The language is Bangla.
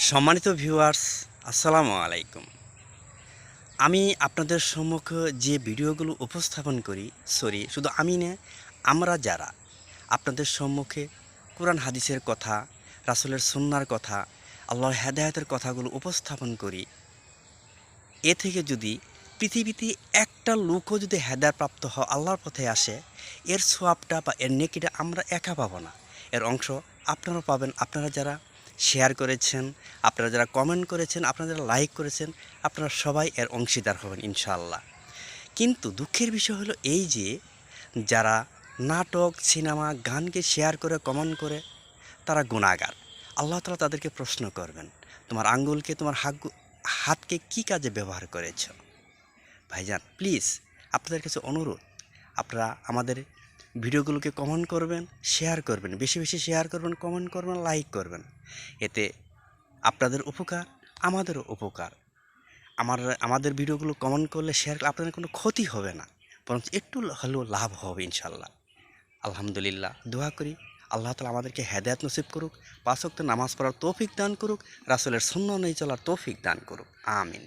সম্মানিত ভিউয়ার্স, আসসালামু আলাইকুম। আমি আপনাদের সম্মুখে যে ভিডিওগুলো উপস্থাপন করি, শুধু আমি না, আমরা যারা আপনাদের সম্মুখে কোরআন হাদিসের কথা, রাসূলের সুন্নাহর কথা, আল্লাহর হেদায়েতের কথাগুলো উপস্থাপন করি, এ থেকে যদি পৃথিবীতে একটা লোকও যদি হেদায়েতপ্রাপ্ত আল্লাহর পথে আসে, এর সোয়াবটা বা এর নেকিটা আমরা একা পাবো না। এর অংশ আপনারাও পাবেন। আপনারা যারা শেয়ার করেছেন, আপনারা যারা কমেন্ট করেছেন, আপনারা যারা লাইক করেছেন, আপনারা সবাই এর অংশীদার হবেন ইনশাআল্লাহ। কিন্তু দুঃখের বিষয় হলো এই যে, যারা নাটক, সিনেমা, গানকে শেয়ার করে, কমেন্ট করে, তারা গুনাহগার। আল্লাহ তাআলা তাদেরকে প্রশ্ন করবেন, তোমার আঙ্গুলকে, তোমার হাতকে কী কাজে ব্যবহার করেছ? ভাইজান প্লিজ, আপনাদের কাছে অনুরোধ, আপনারা আমাদের ভিডিওগুলোকে কমেন্ট করবেন, শেয়ার করবেন, বেশি বেশি শেয়ার করবেন, কমেন্ট করবেন, লাইক করবেন। এতে আপনাদের উপকার, আমাদেরও উপকার। আমাদের ভিডিওগুলো কমেন্ট করলে, শেয়ার করলে আপনাদের কোনো ক্ষতি হবে না, বরং একটু হলেও লাভ হবে ইনশাল্লাহ। আলহামদুলিল্লাহ, দোয়া করি আল্লাহ তাআলা আমাদেরকে হেদায়েত নসিব করুক, ৫ ওয়াক্ত নামাজ পড়ার তৌফিক দান করুক, রাসূলের সুন্নাহ অনুযায়ী চলার তৌফিক দান করুক। আমিন।